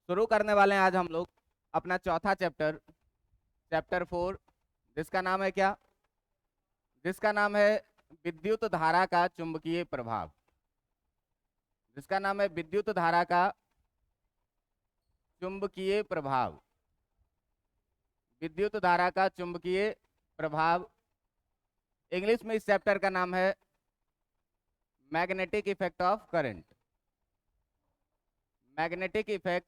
शुरू करने वाले हैं आज हम लोग अपना चौथा चैप्टर, चैप्टर 4, जिसका नाम है क्या? जिसका नाम है विद्युत धारा का चुंबकीय प्रभाव। जिसका नाम है विद्युत धारा का चुंबकीय प्रभाव। विद्युत धारा का चुंबकीय प्रभाव। इंग्लिश में इस चैप्टर का नाम है magnetic effect of current. Magnetic effect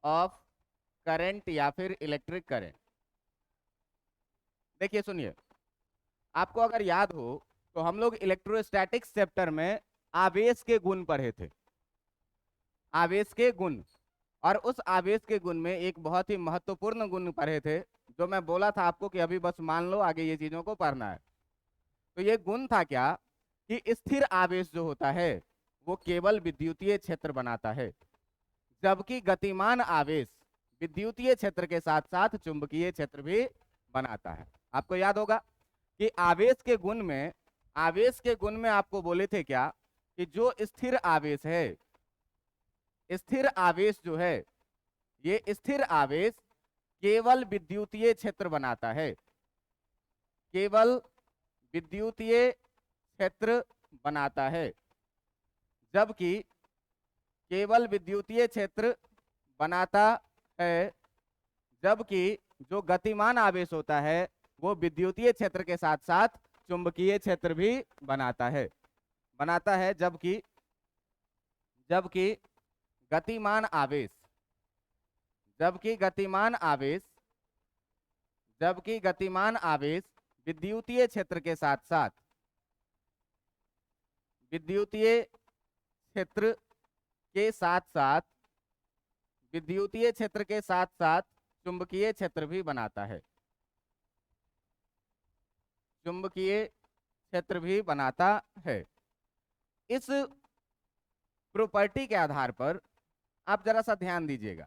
of current या फिर इलेक्ट्रिक करंट। देखिए सुनिए, आपको अगर याद हो तो हम लोग इलेक्ट्रोस्टैटिक्स चैप्टर में आवेश के गुण पढ़े थे। आवेश के गुण, और उस आवेश के गुण में एक बहुत ही महत्वपूर्ण गुण पढ़े थे, जो मैं बोला था आपको कि अभी बस मान लो, आगे ये चीजों को पढ़ना है। तो ये गुण था क्या कि स्थिर आवेश जो होता है वो केवल विद्युतीय क्षेत्र बनाता है, जबकि गतिमान आवेश विद्युतीय क्षेत्र के साथ साथ चुंबकीय क्षेत्र भी बनाता है। आपको याद होगा कि आवेश के गुण में आपको बोले थे क्या कि जो स्थिर आवेश है, स्थिर आवेश जो है, ये स्थिर आवेश केवल विद्युतीय क्षेत्र बनाता है, केवल विद्युतीय क्षेत्र बनाता है, जबकि केवल विद्युतीय क्षेत्र बनाता है, जबकि जो गतिमान आवेश होता है वो विद्युतीय क्षेत्र के साथ साथ चुंबकीय क्षेत्र भी बनाता है, जबकि जबकि गतिमान आवेश जबकि गतिमान आवेश जबकि गतिमान आवेश विद्युतीय क्षेत्र के साथ साथ विद्युतीय क्षेत्र के साथ साथ विद्युतीय क्षेत्र के साथ साथ चुंबकीय क्षेत्र भी बनाता है, चुंबकीय क्षेत्र भी बनाता है। इस प्रॉपर्टी के आधार पर आप जरा सा ध्यान दीजिएगा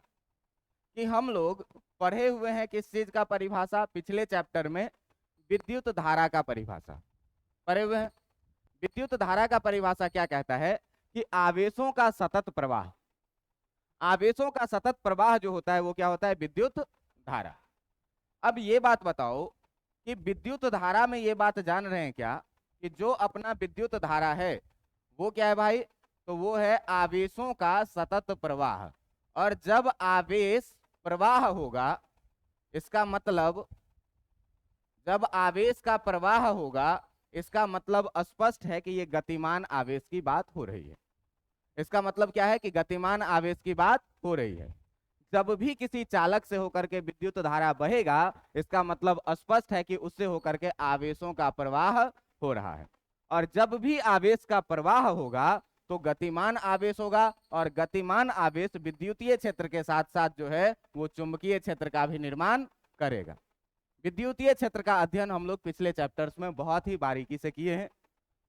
कि हम लोग पढ़े हुए हैं किस चीज का परिभाषा, पिछले चैप्टर में विद्युत धारा का परिभाषा पढ़े हुए हैं। विद्युत धारा का परिभाषा क्या कहता है कि आवेशों का सतत प्रवाह, आवेशों का सतत प्रवाह जो होता है वो क्या होता है? विद्युत धारा। अब ये बात बताओ कि विद्युत धारा में ये बात जान रहे हैं क्या कि जो अपना विद्युत धारा है वो क्या है भाई? तो वो है आवेशों का सतत प्रवाह। और जब आवेश प्रवाह होगा, इसका मतलब जब आवेश का प्रवाह होगा, इसका मतलब स्पष्ट है कि ये गतिमान आवेश की बात हो रही है। इसका मतलब क्या है कि गतिमान आवेश की बात हो रही है। जब भी किसी चालक से होकर के विद्युत धारा बहेगा, इसका मतलब स्पष्ट है कि उससे होकर के आवेशों का प्रवाह हो रहा है। और जब भी आवेश का प्रवाह होगा तो गतिमान आवेश होगा, और गतिमान आवेश विद्युतीय क्षेत्र के साथ साथ जो है वो चुंबकीय क्षेत्र का भी निर्माण करेगा। विद्युतीय क्षेत्र का अध्ययन हम लोग पिछले चैप्टर्स में बहुत ही बारीकी से किए हैं,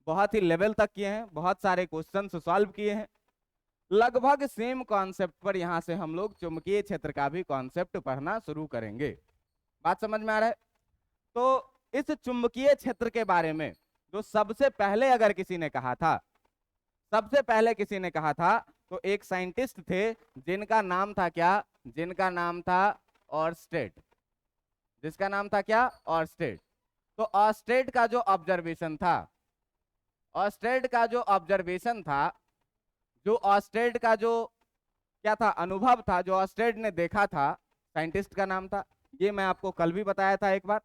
बहुत ही लेवल तक किए हैं, बहुत सारे क्वेश्चन सॉल्व किए हैं। लगभग सेम कॉन्सेप्ट पर यहां से हम लोग चुंबकीय क्षेत्र का भी कॉन्सेप्ट पढ़ना शुरू करेंगे। बात समझ में आ रहा है? तो इस चुंबकीय क्षेत्र के बारे में जो सबसे पहले अगर किसी ने कहा था, सबसे पहले किसी ने कहा था तो एक साइंटिस्ट थे जिनका नाम था क्या? जिनका नाम था ऑर्स्टेड। जिसका नाम था क्या? ऑर्स्टेड। तो ऑर्स्टेड का जो ऑब्जर्वेशन था, ऑर्स्टेड का जो ऑब्जर्वेशन था, जो ऑर्स्टेड का जो क्या था, अनुभव था, जो ऑर्स्टेड ने देखा था, साइंटिस्ट का नाम था, ये मैं आपको कल भी बताया था एक बार।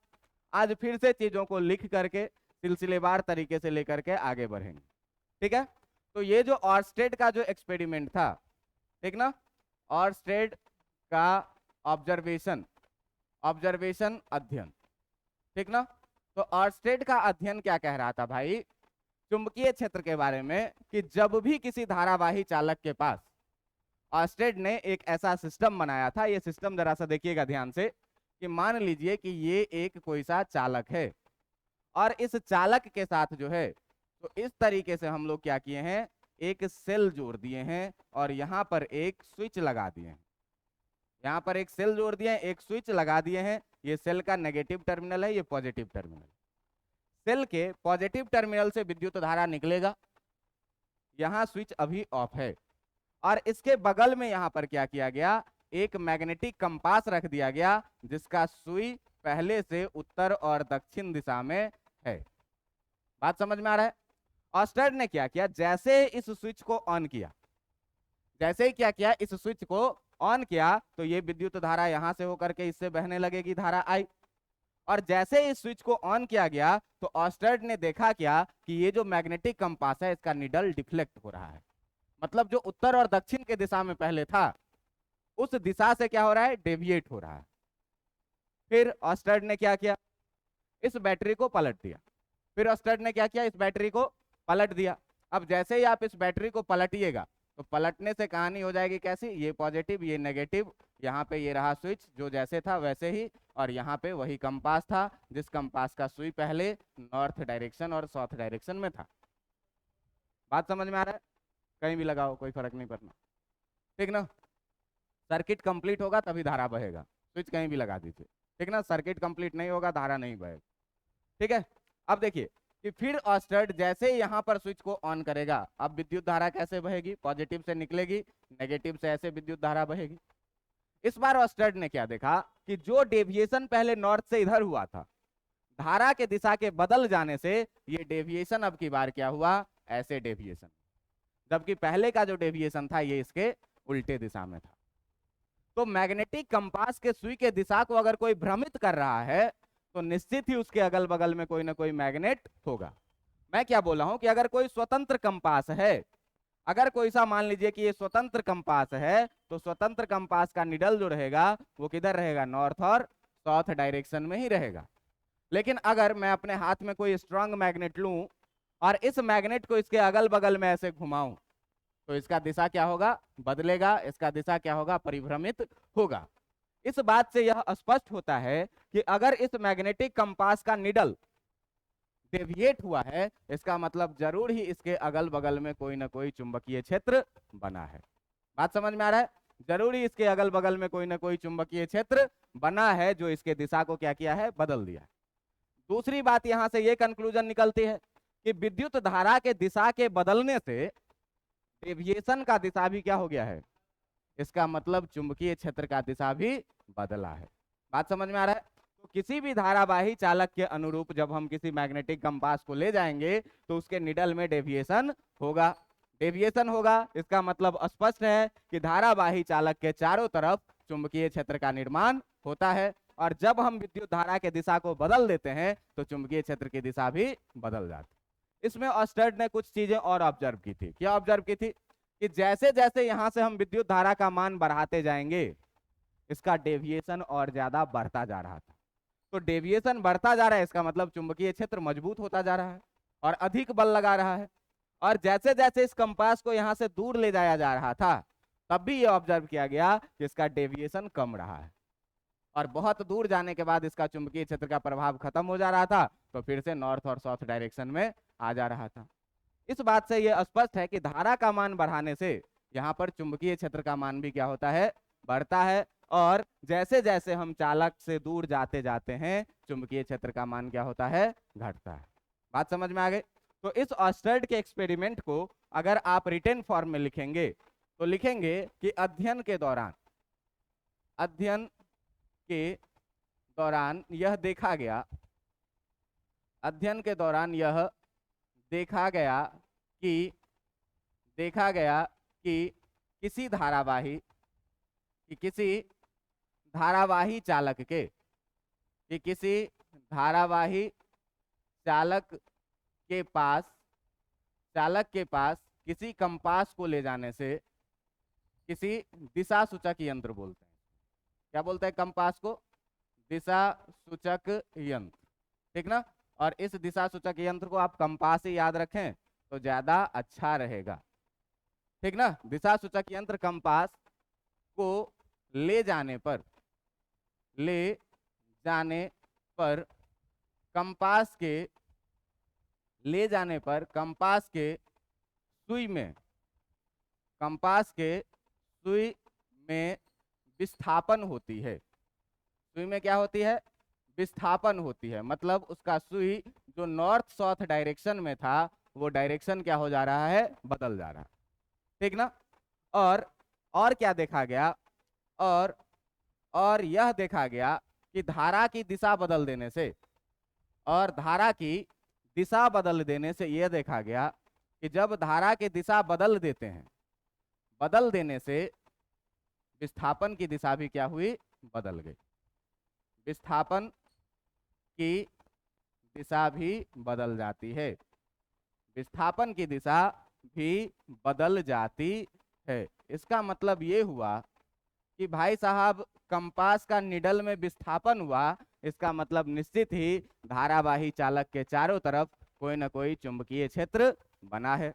आज फिर से चीजों को लिख करके सिलसिलेवार तरीके से लेकर के आगे बढ़ेंगे, ठीक है? तो ये जो ऑर्स्टेड का जो एक्सपेरिमेंट था, ठीक ना, ऑर्स्टेड का ऑब्जर्वेशन, ऑब्जर्वेशन अध्ययन, ठीक ना। तो ऑर्स्टेड का अध्ययन क्या कह रहा था भाई चुंबकीय क्षेत्र के बारे में कि जब भी किसी धारावाही चालक के पास, ऑर्स्टेड ने एक ऐसा सिस्टम बनाया था, ये सिस्टम जरा सा देखिएगा ध्यान से, कि मान लीजिए कि ये एक कोई सा चालक है और इस चालक के साथ जो है, तो इस तरीके से हम लोग क्या किए हैं, एक सेल जोड़ दिए हैं और यहां पर एक स्विच लगा दिए हैं। यहां पर एक सेल जोड़ दिए हैं, एक स्विच लगा दिए हैं। ये सेल का नेगेटिव टर्मिनल है, ये पॉजिटिव टर्मिनल। सेल के पॉजिटिव टर्मिनल से विद्युत धारा निकलेगा, यहां स्विच अभी ऑफ है, और इसके बगल में यहां पर क्या किया गया, एक मैग्नेटिक कंपास रख दिया गया जिसका सुई पहले से उत्तर और दक्षिण दिशा में है। बात समझ में आ रहा है? ऑस्टर्ड ने क्या किया, जैसे इस स्विच को ऑन किया, जैसे ही क्या किया, इस स्विच को ऑन किया, तो ये विद्युत धारा यहां से होकर के इससे बहने लगेगी, धारा आई। और जैसे इस स्विच को ऑन किया गया तो ऑस्टर्ड ने देखा क्या कि ये जो मैग्नेटिक कंपास है इसका निडल डिफ्लेक्ट हो रहा है, मतलब जो उत्तर और दक्षिण के दिशा में पहले था उस दिशा से क्या हो रहा है, डेविएट हो रहा है। फिर ऑस्टर्ड ने क्या किया, इस बैटरी को पलट दिया। फिर ऑस्टर्ड ने क्या किया, इस बैटरी को पलट दिया। अब जैसे ही आप इस बैटरी को पलटिएगा तो पलटने से कहानी हो जाएगी कैसी, ये पॉजिटिव ये नेगेटिव, यहाँ पे ये रहा स्विच जो जैसे था वैसे ही, और यहाँ पे वही कंपास था जिस कंपास का सुई पहले नॉर्थ डायरेक्शन और साउथ डायरेक्शन में था। बात समझ में आ रहा है? कहीं भी लगाओ कोई फर्क नहीं पड़ना, ठीक ना। सर्किट कंप्लीट होगा तभी धारा बहेगा, स्विच कहीं भी लगा दीजिए, ठीक ना। सर्किट कंप्लीट नहीं होगा धारा नहीं बहेगा, ठीक है। अब देखिए कि फिर ऑस्टर्ड जैसे ही यहाँ पर स्विच को ऑन करेगा, अब विद्युत धारा कैसे बहेगी, पॉजिटिव से निकलेगी, नेगेटिव से ऐसे विद्युत धारा बहेगी। इस बार ऑस्टर्ड ने क्या देखा कि जो डेविएशन पहले नॉर्थ से इधर हुआ था, धारा के दिशा के बदल जाने से ये डेविएशन अब की बार क्या हुआ, ऐसे डेविएशन, जबकि पहले का जो डेविएशन था ये इसके उल्टे दिशा में था। तो मैग्नेटिक कंपास के सुई के दिशा को अगर कोई भ्रमित कर रहा है तो निश्चित ही उसके अगल बगल में कोई ना कोई मैग्नेट होगा। मैं क्या बोला हूं कि अगर कोई स्वतंत्र कंपास है, अगर कोई सा मान लीजिए कि ये स्वतंत्र कंपास है, तो स्वतंत्र कंपास का निडल जो रहेगा वो किधर रहेगा, नॉर्थ और साउथ डायरेक्शन में ही रहेगा। लेकिन अगर मैं अपने हाथ में कोई स्ट्रांग मैग्नेट लूं और इस मैग्नेट को इसके अगल बगल में ऐसे घुमाऊं तो इसका दिशा क्या होगा, बदलेगा, इसका दिशा क्या होगा, परिभ्रमित होगा। इस बात से यह स्पष्ट होता है कि अगर इस मैग्नेटिक कंपास का निडल डेविएट हुआ है, इसका मतलब जरूर ही इसके अगल बगल में कोई ना कोई चुंबकीय क्षेत्र बना है। बात समझ में आ रहा है? जरूरी इसके अगल बगल में कोई ना कोई चुंबकीय क्षेत्र बना है जो इसके दिशा को क्या किया है, बदल दिया है। दूसरी बात यहां से यह कंक्लूजन निकलती है कि विद्युत धारा के दिशा के बदलने से डेविएशन का दिशा भी क्या हो गया है, इसका मतलब चुंबकीय क्षेत्र का दिशा भी बदला है। बात समझ में आ रहा है? तो किसी भी धारावाही चालक के अनुरूप जब हम किसी मैग्नेटिक कंपास को ले जाएंगे तो उसके निडल में डेविएशन होगा। डेविएशन होगा इसका मतलब स्पष्ट है कि धारावाही चालक के चारों तरफ चुंबकीय क्षेत्र का निर्माण होता है, और जब हम विद्युत धारा के दिशा को बदल देते हैं तो चुंबकीय क्षेत्र की दिशा भी बदल जाती है। इसमें ऑस्टर्ड ने कुछ चीजें और ऑब्जर्व की थी। क्या ऑब्जर्व की थी कि जैसे जैसे यहां से हम विद्युत धारा का मान बढ़ाते जाएंगे इसका डेविएशन और ज्यादा बढ़ता जा रहा था। तो डेविएशन बढ़ता जा रहा है इसका मतलब चुंबकीय क्षेत्र मजबूत होता जा रहा है और अधिक बल लगा रहा है। और जैसे जैसे इस कंपास को यहां से दूर ले जाया जा रहा था तब भी ये ऑब्जर्व किया गया कि इसका डेविएशन कम रहा है, और बहुत दूर जाने के बाद इसका चुंबकीय क्षेत्र का प्रभाव खत्म हो जा रहा था तो फिर से नॉर्थ और साउथ डायरेक्शन में आ जा रहा था। इस बात से यह स्पष्ट है कि धारा का मान बढ़ाने से यहाँ पर चुंबकीय क्षेत्र का मान भी क्या होता है, बढ़ता है, और जैसे जैसे हम चालक से दूर जाते जाते हैं चुंबकीय क्षेत्र का मान क्या होता है, घटता है। बात समझ में आ गई? तो इस ऑस्टर्ड के एक्सपेरिमेंट को अगर आप रिटन फॉर्म में लिखेंगे तो लिखेंगे कि अध्ययन के दौरान यह देखा गया, अध्ययन के दौरान यह देखा गया कि किसी धारावाही चालक के पास किसी कंपास को ले जाने से, किसी दिशा सूचक यंत्र बोलते हैं, क्या बोलते हैं कंपास को, दिशा सूचक यंत्र, ठीक ना। और इस दिशा सूचक यंत्र को आप कंपास ही याद रखें तो ज्यादा अच्छा रहेगा, ठीक ना। दिशा सूचक यंत्र कंपास को ले जाने पर कंपास के सुई में विस्थापन होती है। सुई में क्या होती है, विस्थापन होती है, मतलब उसका सुई जो नॉर्थ साउथ डायरेक्शन में था वो डायरेक्शन क्या हो जा रहा है, बदल जा रहा है, ठीक ना। और क्या देखा गया, और यह देखा गया कि धारा की दिशा बदल देने से, और धारा की दिशा बदल देने से यह देखा गया कि जब धारा की दिशा बदल देते हैं, बदल देने से विस्थापन की दिशा भी क्या हुई, बदल गई। विस्थापन की दिशा भी बदल जाती है, विस्थापन की दिशा भी बदल जाती है। इसका मतलब ये हुआ कि भाई साहब कंपास का निडल में विस्थापन हुआ, इसका मतलब निश्चित ही धारावाही चालक के चारों तरफ कोई ना कोई चुंबकीय क्षेत्र बना है।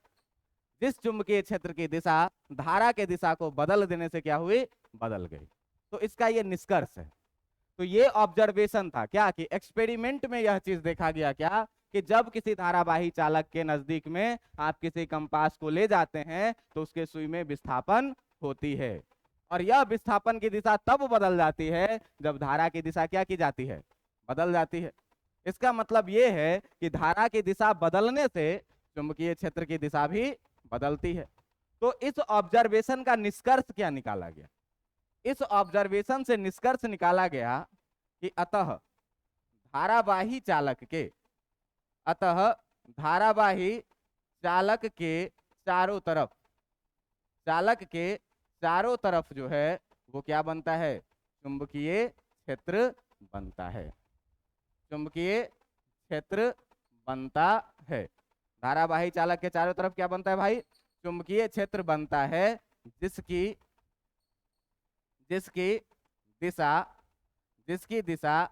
जिस चुंबकीय क्षेत्र की दिशा धारा के दिशा को बदल देने से क्या हुई, बदल गई। तो इसका ये निष्कर्ष है। तो ये ऑब्जर्वेशन था क्या कि एक्सपेरिमेंट में यह चीज देखा गया क्या कि जब किसी धारावाही चालक के नजदीक में आप किसी कंपास को ले जाते हैं तो उसके सुई में विस्थापन होती है, और यह विस्थापन की दिशा तब बदल जाती है जब धारा की दिशा क्या की जाती है, बदल जाती है। इसका मतलब यह है कि धारा की दिशा बदलने से चुंबकीय क्षेत्र की दिशा भी बदलती है। तो इस ऑब्जर्वेशन का निष्कर्ष क्या निकाला गया, इस ऑब्जर्वेशन से निष्कर्ष निकाला गया कि अतः धारावाही चालक के, अतः धारावाही चालक के चारों तरफ, चालक के चारों तरफ जो है वो क्या बनता है, चुंबकीय क्षेत्र बनता है, चुंबकीय क्षेत्र बनता है। धारावाही चालक के चारों तरफ क्या बनता है भाई, चुंबकीय क्षेत्र बनता है, जिसकी दिशा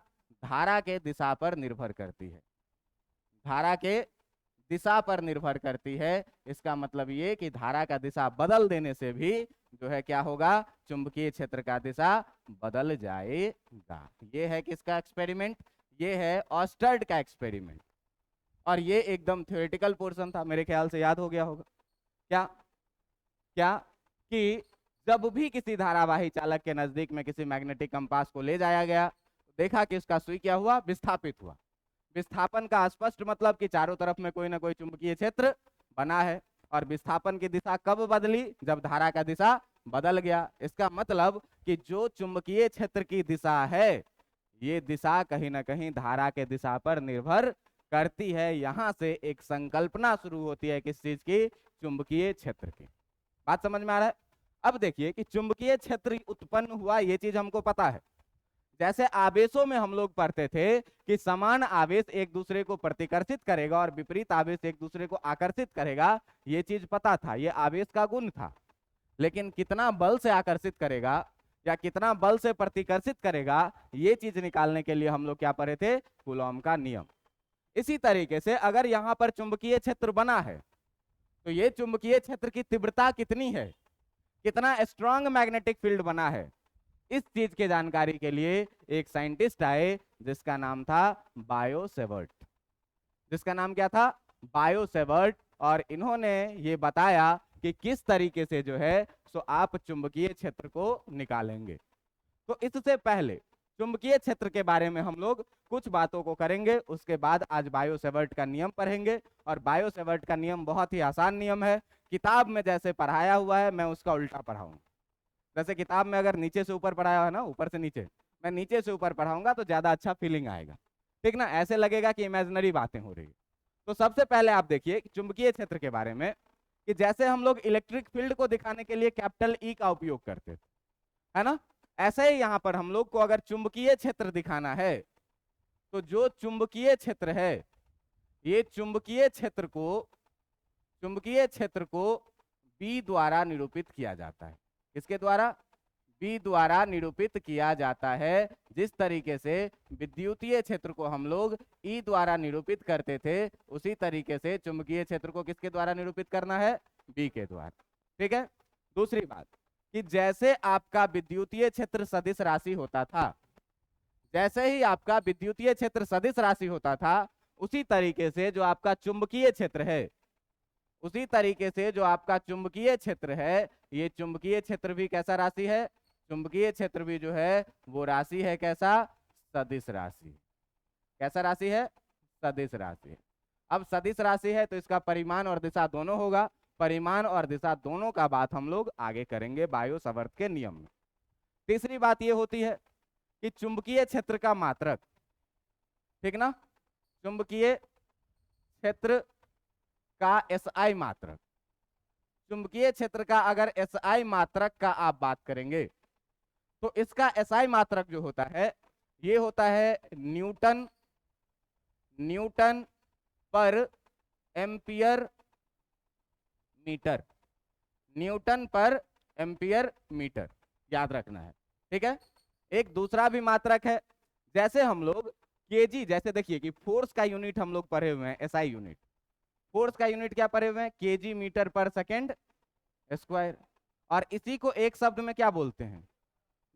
धारा के दिशा पर निर्भर करती है, धारा के दिशा पर निर्भर करती है। इसका मतलब ये कि धारा का दिशा बदल देने से भी जो है क्या होगा, चुंबकीय क्षेत्र का दिशा बदल जाएगा। ये है किसका एक्सपेरिमेंट, ये है ऑस्टर्ड का एक्सपेरिमेंट, और ये एकदम थ्योरेटिकल पोर्शन था, मेरे ख्याल से याद हो गया होगा। क्या क्या कि जब भी किसी धारावाही चालक के नजदीक में किसी मैग्नेटिक कंपास को ले जाया गया, देखा कि उसका सुई क्या हुआ, विस्थापित हुआ। विस्थापन का स्पष्ट मतलब कि चारों तरफ में कोई ना कोई चुंबकीय क्षेत्र बना है, और विस्थापन की दिशा कब बदली, जब धारा का दिशा बदल गया। इसका मतलब कि जो चुंबकीय क्षेत्र की दिशा है, ये दिशा कहीं ना कहीं धारा के दिशा पर निर्भर करती है। यहां से एक संकल्पना शुरू होती है किस चीज की, चुंबकीय क्षेत्र की। बात समझ में आ रहा है। अब देखिए कि चुंबकीय क्षेत्र उत्पन्न हुआ, ये चीज हमको पता है। जैसे आवेशों में हम लोग पढ़ते थे कि समान आवेश एक दूसरे को प्रतिकर्षित करेगा और विपरीत आवेश एक दूसरे को आकर्षित करेगा, ये चीज पता था, ये आवेश का गुण था। लेकिन कितना बल से आकर्षित करेगा या कितना बल से प्रतिकर्षित करेगा, ये चीज निकालने के लिए हम लोग क्या पढ़े थे, कूलॉम का नियम। इसी तरीके से अगर यहां पर चुंबकीय क्षेत्र बना है तो ये चुंबकीय क्षेत्र की तीव्रता कितनी है, कितना स्ट्रांग मैग्नेटिक फील्ड बना है, इस चीज के जानकारी के लिए एक साइंटिस्ट आए जिसका नाम था बायो सेवर्ट। जिसका नाम क्या था, बायो सेवर्ट। और इन्होंने ये बताया कि किस तरीके से जो है सो आप चुंबकीय क्षेत्र को निकालेंगे। तो इससे पहले चुंबकीय क्षेत्र के बारे में हम लोग कुछ बातों को करेंगे, उसके बाद आज बायो सेवर्ट का नियम पढ़ेंगे। और बायो सेवर्ट का नियम बहुत ही आसान नियम है, किताब में जैसे पढ़ाया हुआ है मैं उसका उल्टा पढ़ाऊंगा। जैसे किताब में अगर नीचे से ऊपर पढ़ाया है ना, ऊपर से नीचे, मैं नीचे से ऊपर पढ़ाऊंगा तो ज्यादा अच्छा फीलिंग आएगा, ठीक ना, ऐसे लगेगा कि इमेजिनरी बातें हो रही है। तो सबसे पहले आप देखिए चुंबकीय क्षेत्र के बारे में कि जैसे हम लोग इलेक्ट्रिक फील्ड को दिखाने के लिए कैपिटल ई का उपयोग करते थे, है ना, ऐसे ही यहां पर हम लोग को अगर चुंबकीय क्षेत्र दिखाना है तो जो चुंबकीय क्षेत्र है, ये चुंबकीय क्षेत्र को बी द्वारा निरूपित किया जाता है। किसके द्वारा, बी द्वारा निरूपित किया जाता है। जिस तरीके से विद्युतीय क्षेत्र को हम लोग ई द्वारा निरूपित करते थे, उसी तरीके से चुंबकीय क्षेत्र को किसके द्वारा निरूपित करना है, बी के द्वारा। ठीक है। दूसरी बात कि जैसे आपका विद्युतीय क्षेत्र सदिश राशि होता था, जैसे ही आपका विद्युतीय क्षेत्र सदिश राशि होता था, उसी तरीके से जो आपका चुंबकीय क्षेत्र है, उसी तरीके से जो आपका चुंबकीय क्षेत्र है, ये चुंबकीय क्षेत्र भी कैसा राशि है, चुंबकीय क्षेत्र भी जो है वो राशि है कैसा, सदिश राशि। कैसा राशि है, सदिश राशि। अब सदिश राशि है तो इसका परिमाण और दिशा दोनों होगा, परिमाण और दिशा दोनों का बात हम लोग आगे करेंगे बायो सावर्त के नियम में। तीसरी बात ये होती है कि चुंबकीय क्षेत्र का मात्रक, ठीक ना, चुंबकीय क्षेत्र का एसआई मात्रक, चुंबकीय क्षेत्र का अगर एसआई मात्रक का आप बात करेंगे तो इसका एसआई मात्रक जो होता है ये होता है न्यूटन, न्यूटन पर एम्पियर मीटर, न्यूटन पर एम्पियर मीटर, याद रखना है, ठीक है। एक दूसरा भी मात्रक है, जैसे हम लोग केजी, जैसे देखिए कि फोर्स का यूनिट हम लोग पढ़े हुए हैं, एसआई यूनिट, फोर्स का यूनिट क्या पढ़े हुए हैं, केजी मीटर पर सेकेंड स्क्वायर, और इसी को एक शब्द में क्या बोलते हैं,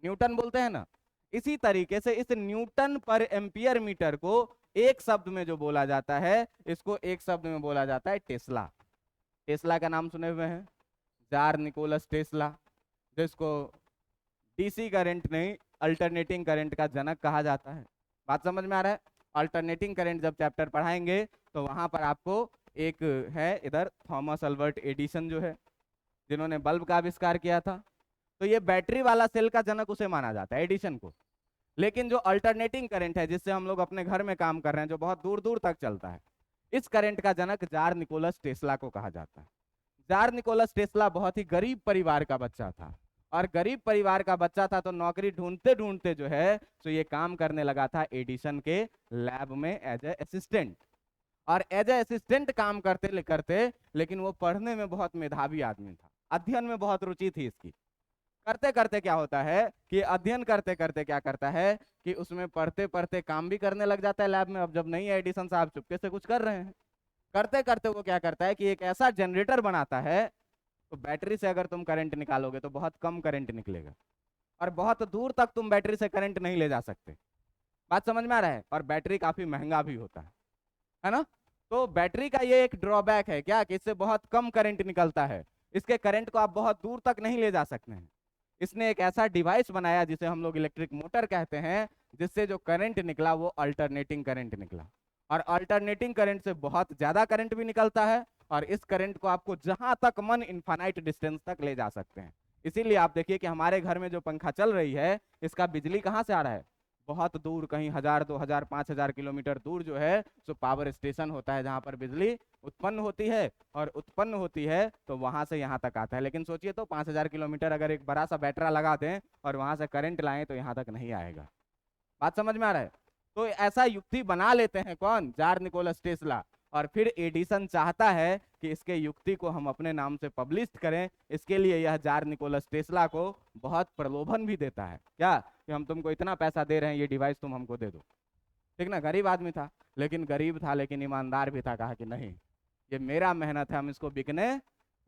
न्यूटन बोलते हैं ना। इसी तरीके से इस न्यूटन पर एम्पियर मीटर को एक शब्द में जो बोला जाता है, इसको एक शब्द में बोला जाता है टेस्ला। टेस्ला का नाम सुने हुए हैं, जार निकोलस टेस्ला, जिसको डीसी करंट नहीं अल्टरनेटिंग करंट का जनक कहा जाता है। बात समझ में आ रहा है। अल्टरनेटिंग करंट जब चैप्टर पढ़ाएंगे तो वहां पर आपको एक है इधर थॉमस अल्बर्ट एडिसन जो है, जिन्होंने बल्ब का आविष्कार किया था, तो ये बैटरी वाला सेल का जनक उसे माना जाता है, एडिसन को। लेकिन जो अल्टरनेटिंग करंट है, जिससे हम लोग अपने घर में काम कर रहे हैं, जो बहुत दूर दूर तक चलता है, इस करंट का जनक जार निकोलस टेस्ला को कहा जाता है। जार निकोलस टेस्ला बहुत ही गरीब परिवार का बच्चा था, और गरीब परिवार का बच्चा था तो नौकरी ढूंढते ढूंढते जो है तो ये काम करने लगा था एडिसन के लैब में एज ए असिस्टेंट। और एज ए असिस्टेंट काम करते करते, लेकिन वो पढ़ने में बहुत मेधावी आदमी था, अध्ययन में बहुत रुचि थी इसकी। करते करते क्या होता है कि अध्ययन करते करते क्या करता है कि उसमें पढ़ते पढ़ते काम भी करने लग जाता है लैब में। अब जब नहीं है, एडिसन साहब चुपके से कुछ कर रहे हैं, करते करते वो क्या करता है कि एक ऐसा जनरेटर बनाता है, तो बैटरी से अगर तुम करंट निकालोगे तो बहुत कम करंट निकलेगा, और बहुत दूर तक तुम बैटरी से करंट नहीं ले जा सकते। बात समझ में आ रहा है। और बैटरी काफी महंगा भी होता है ना। तो बैटरी का ये एक ड्रॉबैक है क्या, कि इससे बहुत कम करंट निकलता है, इसके करंट को आप बहुत दूर तक नहीं ले जा सकते हैं। इसने एक ऐसा डिवाइस बनाया जिसे हम लोग इलेक्ट्रिक मोटर कहते हैं, जिससे जो करंट निकला वो अल्टरनेटिंग करंट निकला। और अल्टरनेटिंग करंट से बहुत ज्यादा करंट भी निकलता है, और इस करंट को आपको जहां तक मन इनफाइनाइट डिस्टेंस तक ले जा सकते हैं। इसीलिए आप देखिए कि हमारे घर में जो पंखा चल रही है, इसका बिजली कहाँ से आ रहा है, बहुत दूर, कहीं 1000 2000 5000 किलोमीटर दूर जो है सो पावर स्टेशन होता है, जहां पर बिजली उत्पन्न होती है, और उत्पन्न होती है तो वहां से यहाँ तक आता है। लेकिन सोचिए तो 5000 किलोमीटर अगर एक बड़ा सा बैटरा लगा दें और वहां से करंट लाएं तो यहाँ तक नहीं आएगा। बात समझ में आ रहा है। तो ऐसा युक्ति बना लेते हैं कौन, जार निकोलस टेस्ला। और फिर एडिसन चाहता है कि इसके युक्ति को हम अपने नाम से पब्लिश करें। इसके लिए यह जार निकोलस टेस्ला को बहुत प्रलोभन भी देता है, क्या कि हम तुमको इतना पैसा दे रहे हैं, ये डिवाइस तुम हमको दे दो, ठीक ना। गरीब आदमी था, लेकिन गरीब था लेकिन ईमानदार भी था। कहा कि नहीं, ये मेरा मेहनत है, हम इसको बिकने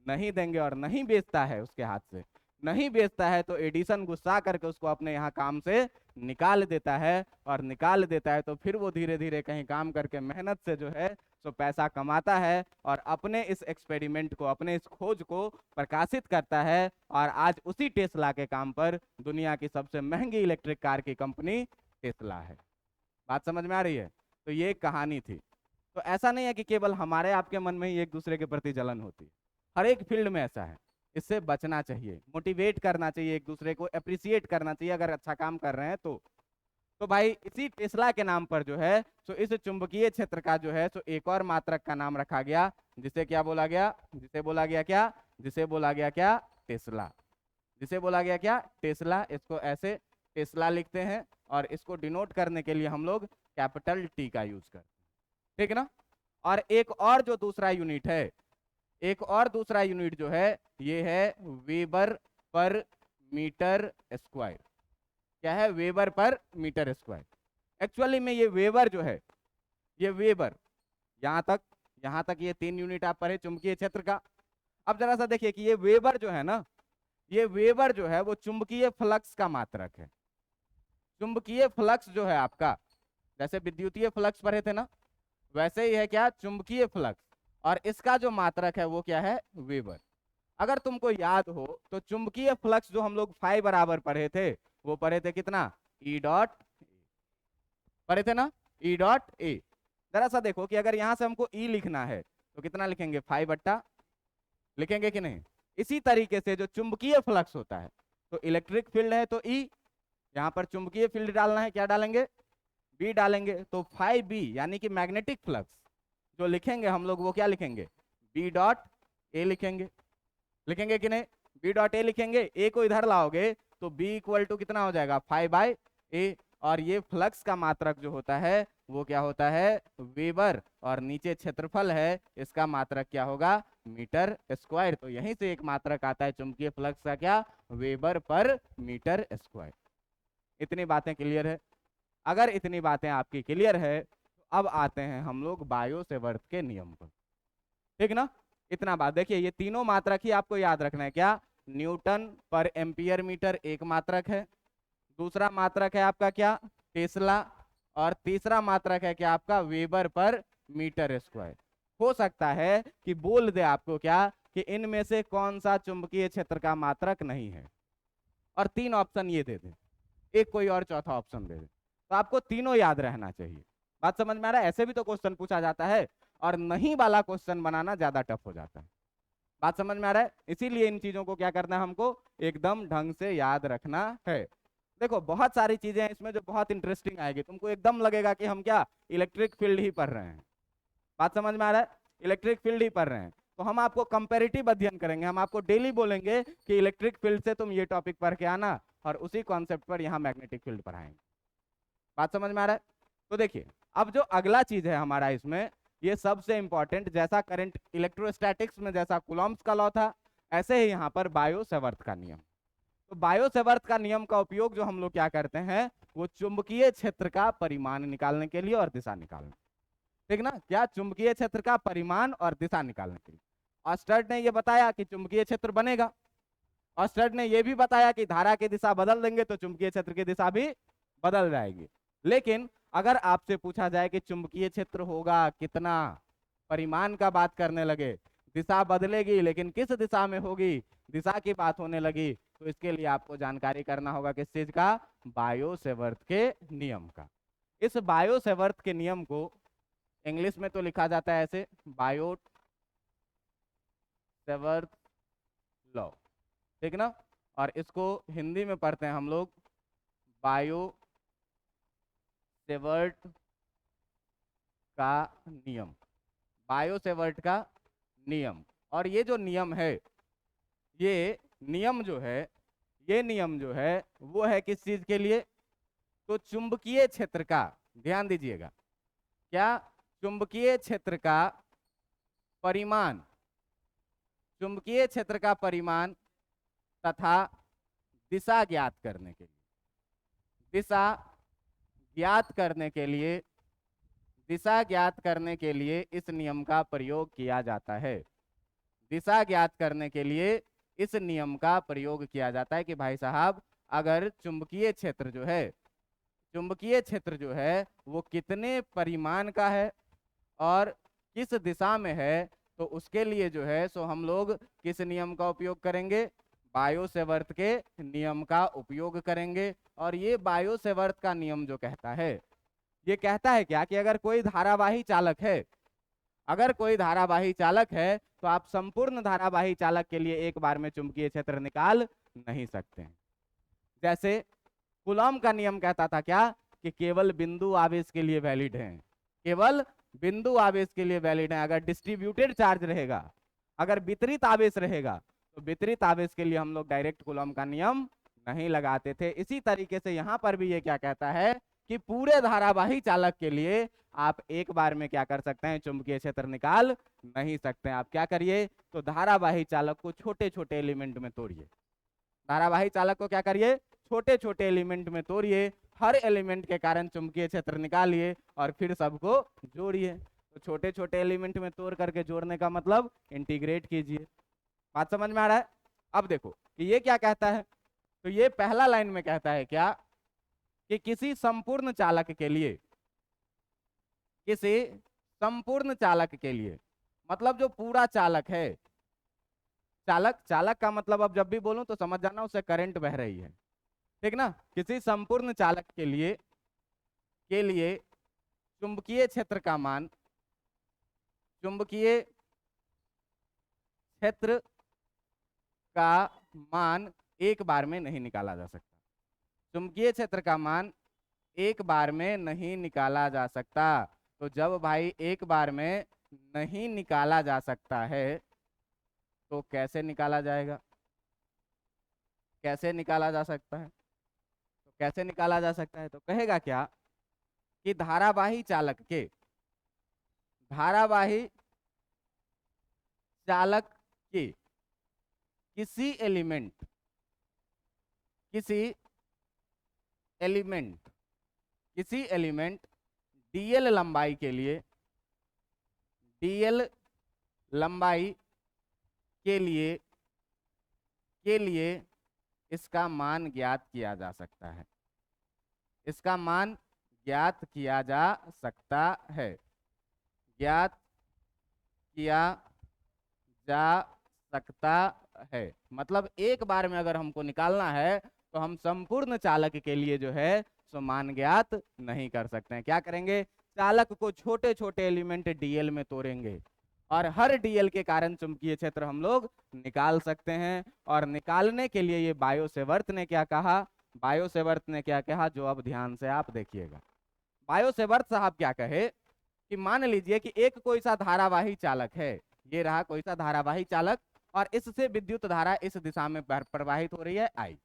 नहीं देंगे। और नहीं बेचता है, उसके हाथ से नहीं बेचता है, तो एडिसन गुस्सा करके उसको अपने यहाँ काम से निकाल देता है। और निकाल देता है तो फिर वो धीरे धीरे कहीं काम करके मेहनत से जो है सो पैसा कमाता है, और अपने इस एक्सपेरिमेंट को, अपने इस खोज को प्रकाशित करता है। और आज उसी टेस्ला के काम पर दुनिया की सबसे महंगी इलेक्ट्रिक कार की कंपनी टेस्ला है। बात समझ में आ रही है। तो ये एक कहानी थी। तो ऐसा नहीं है कि केवल हमारे आपके मन में ही एक दूसरे के प्रति जलन होती है, हर एक फील्ड में ऐसा है। इससे बचना चाहिए, मोटिवेट करना चाहिए, एक दूसरे को अप्रिसिएट करना चाहिए अगर अच्छा काम कर रहे हैं तो भाई इसी टेस्ला के नाम पर जो है सो इस चुंबकीय क्षेत्र का जो है सो एक और मात्रक का नाम रखा गया, जिसे क्या बोला गया, जिसे बोला गया क्या, जिसे बोला गया क्या, टेस्ला। जिसे बोला गया क्या, टेस्ला। इसको ऐसे टेस्ला लिखते हैं, और इसको डिनोट करने के लिए हम लोग कैपिटल टी का यूज करते हैं, ठीक है ना। और एक और जो दूसरा यूनिट है, एक और दूसरा यूनिट जो है ये है वेबर पर मीटर स्क्वायर। क्या है, वेबर पर मीटर स्क्वायर। एक्चुअली में ये वेबर जो है, ये वेबर, यहां तक ये 3 यूनिट आप पढ़े चुंबकीय क्षेत्र का। अब जरा सा देखिए कि ये वेबर जो है ना, ये वेबर जो है वो चुंबकीय फ्लक्स का मात्रक है। चुंबकीय फ्लक्स जो है आपका, जैसे विद्युतीय फ्लक्स पढ़े थे ना, वैसे ही है क्या, चुंबकीय फ्लक्स। और इसका जो मात्रक है वो क्या है, वेबर। अगर तुमको याद हो तो चुंबकीय फ्लक्स जो हम लोग फाई बराबर पढ़े थे, वो पढ़े थे कितना, ई डॉट, पढ़े थे ना, ई डॉट ए। जरा सा देखो कि अगर यहां से हमको ई लिखना है तो कितना लिखेंगे, 5/, लिखेंगे कि नहीं? इसी तरीके से जो चुंबकीय फ्लक्स होता है, तो इलेक्ट्रिक फील्ड है तो ई, यहाँ पर चुंबकीय फील्ड डालना है, क्या डालेंगे? बी डालेंगे। तो फाई बी यानी कि मैग्नेटिक फ्लक्स जो लिखेंगे हम लोग वो क्या लिखेंगे? बी डॉट ए लिखेंगे। लिखेंगे कि नहीं? बी डॉट ए लिखेंगे। ए को इधर लाओगे तो बी इक्वल टू कितना हो जाएगा? फाई बाई ए। और ये फ्लक्स का मात्रक जो होता है वो क्या होता है? वेबर। और नीचे क्षेत्रफल है, इसका मात्रक क्या होगा? Metre square. तो यहीं से एक मात्रक आता है चुंबकीय फ्लक्स का, क्या? वेबर पर मीटर स्क्वायर। इतनी बातें क्लियर है? अगर इतनी बातें आपकी क्लियर है तो अब आते हैं हम लोग बायो सेवर्थ के नियम पर। ठीक ना? इतना बात देखिए, ये तीनों मात्रक ही आपको याद रखना है। क्या? न्यूटन पर एम्पियर मीटर एक मात्रक है, दूसरा मात्रक है आपका क्या? टेस्ला। और तीसरा मात्रक है क्या आपका? वेबर पर मीटर स्क्वायर। हो सकता है कि बोल दे आपको क्या कि इनमें से कौन सा चुंबकीय क्षेत्र का मात्रक नहीं है, और तीन ऑप्शन ये दे दे, एक कोई और चौथा ऑप्शन दे दे, तो आपको तीनों याद रहना चाहिए। बात समझ में आ रहा है? ऐसे भी तो क्वेश्चन पूछा जाता है, और नहीं वाला क्वेश्चन बनाना ज्यादा टफ हो जाता है। बात समझ में आ रहा है? इसीलिए इन चीजों को क्या करना है हमको? एकदम ढंग से याद रखना है। देखो बहुत सारी चीजें हैं इसमें जो बहुत इंटरेस्टिंग आएगी, तुमको एकदम लगेगा कि हम क्या इलेक्ट्रिक फील्ड ही पढ़ रहे हैं। बात समझ में आ रहा है? इलेक्ट्रिक फील्ड ही पढ़ रहे हैं। तो हम आपको कंपैरेटिव अध्ययन करेंगे, हम आपको डेली बोलेंगे कि इलेक्ट्रिक फील्ड से तुम ये टॉपिक पढ़ के आना, और उसी कॉन्सेप्ट पर यहाँ मैग्नेटिक फील्ड पढ़ाएंगे। बात समझ में आ रहा है? तो देखिए, अब जो अगला चीज है हमारा इसमें, ये सबसे इंपॉर्टेंट, जैसा करंट इलेक्ट्रोस्टैटिक्स में जैसा कूलॉम्स का लॉ था, ऐसे ही यहाँ पर बायो सेवर्थ का नियम। तो बायो सेवर्थ का नियम का उपयोग जो हम लोग क्या करते हैं, वो चुंबकीय क्षेत्र का परिमाण निकालने के लिए और दिशा निकालने, ठीक ना? क्या? चुंबकीय क्षेत्र का परिमाण और दिशा निकालने के लिए। ऑस्टर्ड ने ये बताया कि चुंबकीय क्षेत्र बनेगा, ऑस्टर्ड ने ये भी बताया कि धारा की दिशा बदल देंगे तो चुंबकीय क्षेत्र की दिशा भी बदल जाएगी। लेकिन अगर आपसे पूछा जाए कि चुंबकीय क्षेत्र होगा कितना, परिमाण का बात करने लगे, दिशा बदलेगी लेकिन किस दिशा में होगी, दिशा की बात होने लगी, तो इसके लिए आपको जानकारी करना होगा किस चीज का? बायो सेवर्थ के नियम का। इस बायो सेवर्थ के नियम को इंग्लिश में तो लिखा जाता है ऐसे, बायो सेवर्थ लॉ, ठीक ना? और इसको हिंदी में पढ़ते हैं हम लोग बायो सेवर्ट का नियम। बायो सेवर्ट का नियम। और ये जो नियम है, ये नियम जो है, ये नियम जो है वो है किस चीज के लिए? तो चुंबकीय क्षेत्र का, ध्यान दीजिएगा, क्या? चुंबकीय क्षेत्र का परिमाण, चुंबकीय क्षेत्र का परिमाण तथा दिशा ज्ञात करने के लिए, दिशा ज्ञात करने के लिए, दिशा ज्ञात करने के लिए इस नियम का प्रयोग किया जाता है। दिशा ज्ञात करने के लिए इस नियम का प्रयोग किया जाता है कि भाई साहब, अगर चुंबकीय क्षेत्र जो है, चुंबकीय क्षेत्र जो है वो कितने परिमाण का है और किस दिशा में है, तो उसके लिए जो है सो हम लोग किस नियम का उपयोग करेंगे? बायो सेवर्थ के नियम का उपयोग करेंगे। और ये बायो सेवर्थ का नियम जो कहता है, ये कहता है क्या कि अगर कोई धारावाही चालक है, अगर कोई धारावाही चालक है तो आप संपूर्ण धारावाही चालक के लिए एक बार में चुंबकीय क्षेत्र निकाल नहीं सकते हैं। जैसे कूलॉम का नियम कहता था क्या कि केवल बिंदु आवेश के लिए वैलिड है, केवल बिंदु आवेश के लिए वैलिड है। अगर डिस्ट्रीब्यूटेड चार्ज रहेगा, अगर वितरित आवेश रहेगा, तो वितरित आवेश के लिए हम लोग डायरेक्ट कूलॉम का नियम नहीं लगाते थे। इसी तरीके से यहां पर भी ये क्या कहता है कि पूरे धारावाही चालक के लिए आप एक बार में क्या कर सकते हैं? चुंबकीय क्षेत्र निकाल नहीं सकते हैं। आप क्या करिए? तो धारावाही चालक को छोटे छोटे एलिमेंट में तोड़िए, धारावाही चालक को क्या करिए? छोटे छोटे एलिमेंट में तोड़िए, हर एलिमेंट के कारण चुंबकीय क्षेत्र निकालिए और फिर सबको जोड़िए। तो छोटे छोटे एलिमेंट में तोड़ करके जोड़ने का मतलब इंटीग्रेट कीजिए। बात समझ में आ रहा है? अब देखो कि ये क्या कहता है, तो ये पहला लाइन में कहता है क्या कि किसी संपूर्ण चालक के लिए, किसी संपूर्ण चालक के लिए, मतलब जो पूरा चालक है, चालक, चालक का मतलब अब जब भी बोलूं तो समझ जाना उससे करंट बह रही है, ठीक ना? किसी संपूर्ण चालक के लिए चुंबकीय क्षेत्र का मान, चुंबकीय क्षेत्र का मान एक बार में नहीं निकाला जा सकता। चुंबकीय क्षेत्र का मान एक बार में नहीं निकाला जा सकता। तो जब भाई एक बार में नहीं निकाला जा सकता है तो कैसे निकाला जाएगा? कैसे निकाला जा सकता है? तो कैसे निकाला जा सकता है? तो कहेगा क्या कि धारावाही चालक के, धारावाही चालक के किसी एलिमेंट, किसी एलिमेंट, किसी एलिमेंट डीएल लंबाई के लिए, डीएल लंबाई के लिए इसका मान ज्ञात किया जा सकता है। इसका मान ज्ञात किया जा सकता है, ज्ञात किया जा सकता है। मतलब एक बार में अगर हमको निकालना है तो हम संपूर्ण चालक के लिए जो है सो मान ज्ञात नहीं कर सकते हैं। क्या करेंगे? चालक को छोटे छोटे एलिमेंट डीएल में तोड़ेंगे और हर डीएल के कारण चुंबकीय क्षेत्र हम लोग निकाल सकते हैं। और निकालने के लिए ये बायो-सेवर्थ ने क्या कहा? बायो-सेवर्थ ने क्या कहा, जो अब ध्यान से आप देखिएगा। बायो-सेवर्थ साहब क्या कहे कि मान लीजिए कि एक कोई सा धारावाही चालक है, ये रहा कोई सा धारावाही चालक, और इससे विद्युत धारा इस दिशा में प्रवाहित हो रही है आई।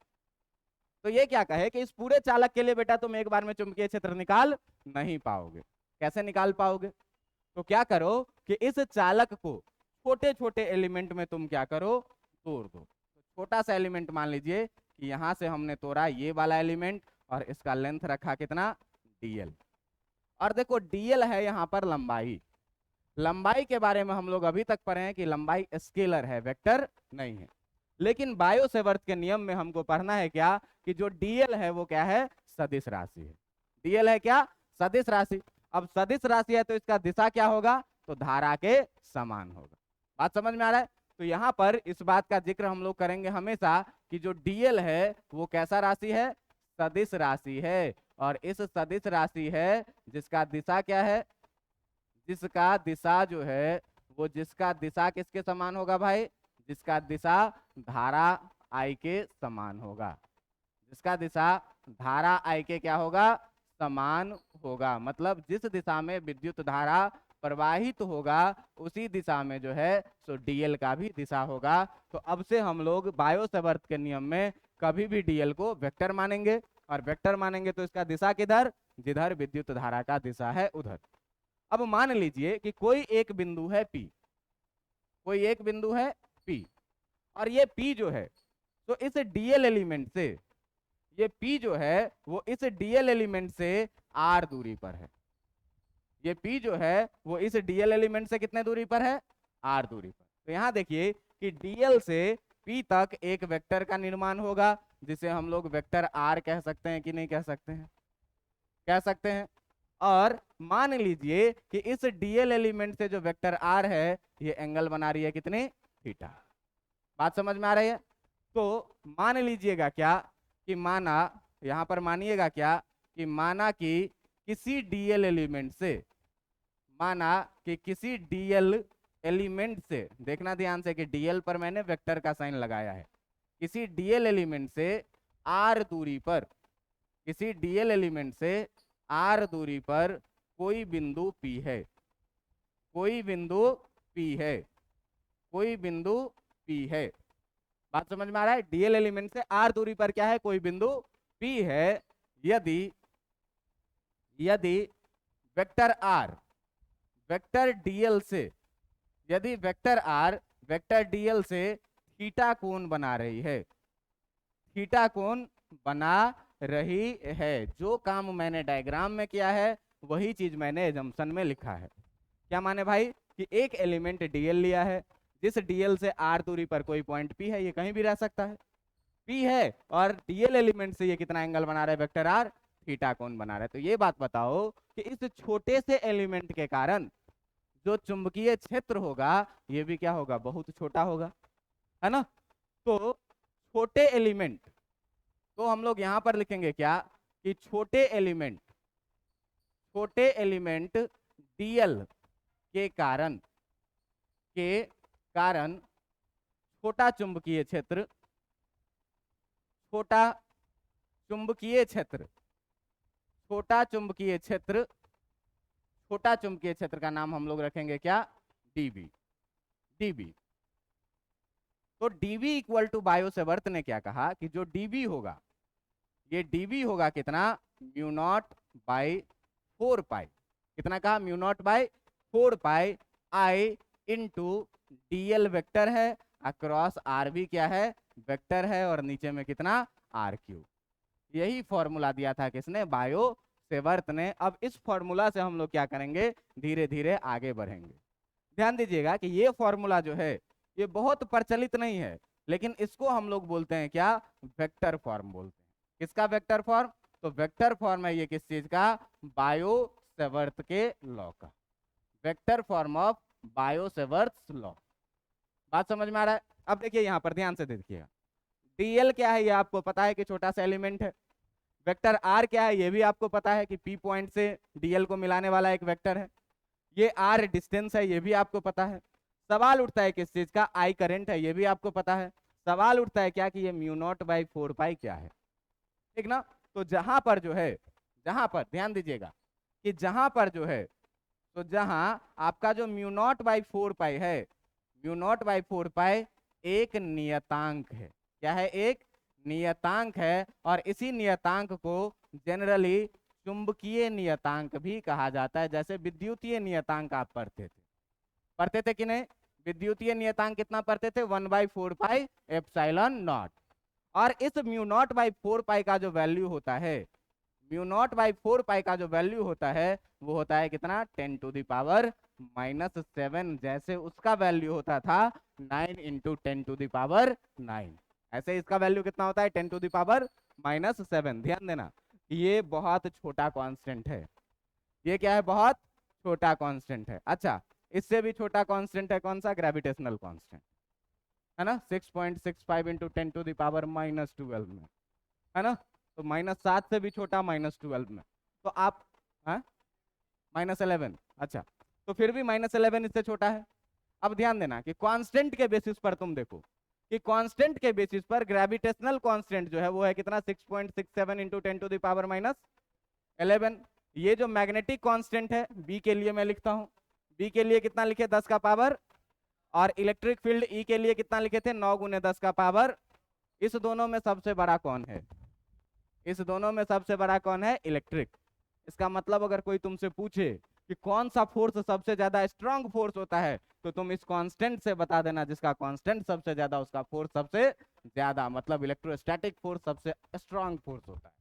तो ये क्या कहे कि इस पूरे चालक के लिए बेटा तुम एक बार में चुंबकीय क्षेत्र निकाल नहीं पाओगे। कैसे निकाल पाओगे? तो क्या करो कि इस चालक को छोटे छोटे एलिमेंट में तुम क्या करो? तोड़ दो। तो छोटा सा एलिमेंट मान लीजिए कि यहां से हमने तोड़ा ये वाला एलिमेंट और इसका लेंथ रखा कितना? डीएल। और देखो डीएल है यहाँ पर लंबाई। लंबाई के बारे में हम लोग अभी तक पढ़े हैं कि लंबाई स्केलर है, वेक्टर नहीं है। लेकिन बायो-सेवर्थ के नियम में हमको पढ़ना है क्या कि जो डीएल है वो क्या है? सदिश राशि है। डीएल है क्या? सदिश राशि। अब सदिश राशि है तो इसका दिशा क्या होगा? तो धारा के समान होगा। बात समझ में आ रहा है? तो यहाँ पर इस बात का जिक्र हम लोग करेंगे हमेशा कि जो डीएल है वो कैसा राशि है? सदिश राशि है। और इस सदिश राशि है जिसका दिशा क्या है? जिसका दिशा जो है वो, जिसका दिशा किसके समान होगा भाई? जिसका दिशा धारा आई के समान होगा। जिसका दिशा धारा आई के क्या होगा? समान होगा। मतलब जिस दिशा में विद्युत धारा प्रवाहित होगा उसी दिशा में जो है सो डीएल का भी दिशा होगा। तो अब से हम लोग बायो-सेवर्थ के नियम में कभी भी डीएल को वेक्टर मानेंगे, और वेक्टर मानेंगे तो इसका दिशा किधर? जिधर विद्युत धारा का दिशा है उधर। अब मान लीजिए कि कोई एक बिंदु है P, कोई एक बिंदु है P, और ये P जो है तो इस डीएल एलिमेंट से, ये P जो है वो इस डीएल एलिमेंट से R दूरी पर है। ये P जो है वो इस डीएल एलिमेंट से कितने दूरी पर है? R दूरी पर। तो यहां देखिए कि डीएल से P तक एक वेक्टर का निर्माण होगा जिसे हम लोग वेक्टर R कह सकते हैं कि नहीं कह सकते हैं? कह सकते हैं। और मान लीजिए कि इस डीएल एलिमेंट से जो वेक्टर आर है ये एंगल बना रही है कितने? थीटा। बात समझ में आ रही है? तो मान लीजिएगा क्या कि माना, यहां पर मानिएगा क्या कि माना कि किसी डीएल एलिमेंट से, माना कि किसी डीएल एलिमेंट से, देखना ध्यान से कि डीएल पर मैंने वेक्टर का साइन लगाया है, किसी डीएल एलिमेंट से आर दूरी पर, किसी डीएल एलिमेंट से आर दूरी पर कोई बिंदु P है, कोई बिंदु P है, कोई बिंदु P है। बात समझ में आ रहा है? डीएल एलिमेंट से आर दूरी पर क्या है? कोई बिंदु P है। यदि यदि वेक्टर आर वेक्टर डीएल से, यदि वेक्टर आर वेक्टर डीएल से थीटा कोण बना रही है, थीटा कोण बना रही है, जो काम मैंने डायग्राम में किया है वही चीज मैंने एजम्पशन में लिखा है। क्या माने भाई कि एक एलिमेंट डीएल लिया है, जिस डीएल से आर दूरी पर कोई पॉइंट P है, ये कहीं भी रह सकता है, P है, और डीएल एलिमेंट से ये कितना एंगल बना रहा है? वेक्टर आर थीटा कोण बना रहा है। तो ये बात बताओ कि इस छोटे से एलिमेंट के कारण जो चुंबकीय क्षेत्र होगा ये भी क्या होगा? बहुत छोटा होगा, है ना? तो छोटे एलिमेंट, तो हम लोग यहां पर लिखेंगे क्या कि छोटे एलिमेंट, छोटे एलिमेंट डीएल के कारण, के कारण छोटा चुंबकीय क्षेत्र, छोटा चुंबकीय क्षेत्र, छोटा चुंबकीय क्षेत्र, छोटा चुंबकीय क्षेत्र का नाम हम लोग रखेंगे क्या, डीबी। डीबी, तो डीबी इक्वल टू बायोसेवर्ट ने क्या कहा कि जो डीबी होगा, ये डीबी होगा कितना, म्यू नॉट बाई 4 पाई। कितना कहा, mu naught by 4 pi I into DL vector है, अक्रॉस आर भी क्या है, वेक्टर है, और नीचे में कितना, आर क्यूब। यही फॉर्मूला दिया था किसने, बायोसेवर्ट ने। अब इस फॉर्मूला से हम लोग क्या करेंगे, धीरे धीरे आगे बढ़ेंगे। ध्यान दीजिएगा कि ये फॉर्मूला जो है ये बहुत प्रचलित नहीं है, लेकिन इसको हम लोग बोलते हैं क्या, वेक्टर फॉर्म बोलते हैं। किसका वेक्टर फॉर्म, तो वेक्टर फॉर्म है ये किस चीज का, बायोसेवर्ट के लॉ का, vector form of Biot Savart's law. बात समझ में आ रहा है। अब देखिए यहां पर ध्यान से देखिएगा, डीएल क्या है ये आपको पता है कि छोटा सा एलिमेंट है, वेक्टर आर क्या है ये भी आपको पता है कि पी पॉइंट से डीएल को मिलाने वाला एक वेक्टर है, ये आर डिस्टेंस है ये भी आपको पता है। सवाल उठता है किस चीज का, आई करंट है ये भी आपको पता है। सवाल उठता है क्या कि ये म्यू नॉट बाई 4 पाई क्या है, ठीक ना। तो जहां पर जो है, जहां पर ध्यान दीजिएगा कि जहां पर जो है, तो जहां आपका जो म्यू नॉट बाई 4 पाई है, म्यू नॉट बाई 4 पाई एक नियतांक है, क्या है, एक नियतांक है, और इसी नियतांक को जनरली चुंबकीय नियतांक भी कहा जाता है। जैसे विद्युतीय नियतांक आप पढ़ते थे कि नहीं, विद्युतीय नियतांक कितना पढ़ते थे, 1/4 पाई एप्सिलॉन नॉट। और इस म्यू नॉट बाई 4 पाई का जो वैल्यू होता है, म्यू नॉट बाई 4 पाई का जो वैल्यू होता है वो होता है कितना, 10⁻⁻7। जैसे उसका वैल्यू होता था 9 इंटू 10⁻9, ऐसे इसका वैल्यू कितना होता है, 10⁻⁻7। ध्यान देना ये बहुत छोटा कांस्टेंट है, ये क्या है, बहुत छोटा कांस्टेंट है। अच्छा, इससे भी छोटा कांस्टेंट है कौन सा, ग्रेविटेशनल कांस्टेंट, है ना, 6.65 इंटू 10⁻12 में, है ना। तो -7 से भी छोटा, -12 में, तो आप -11, अच्छा, तो फिर भी -11 इससे छोटा है। अब ध्यान देना कि कांस्टेंट के बेसिस पर तुम देखो कि कांस्टेंट के बेसिस पर ग्रेविटेशनल कांस्टेंट जो है वो है कितना, 6.67 इंटू 10⁻11। ये जो मैग्नेटिक कांस्टेंट है बी के लिए मैं लिखता हूं, बी के लिए कितना लिखे, 10 का पावर, और इलेक्ट्रिक फील्ड ई के लिए कितना लिखे थे, 9 × 10 का पावर। इस दोनों में सबसे बड़ा कौन है, इस दोनों में सबसे बड़ा कौन है, इलेक्ट्रिक। इसका मतलब अगर कोई तुमसे पूछे कि कौन सा फोर्स सबसे ज्यादा स्ट्रांग फोर्स होता है, तो तुम इस कांस्टेंट से बता देना, जिसका कांस्टेंट सबसे ज्यादा उसका फोर्स सबसे ज्यादा, मतलब इलेक्ट्रोस्टैटिक फोर्स सबसे स्ट्रांग फोर्स होता है।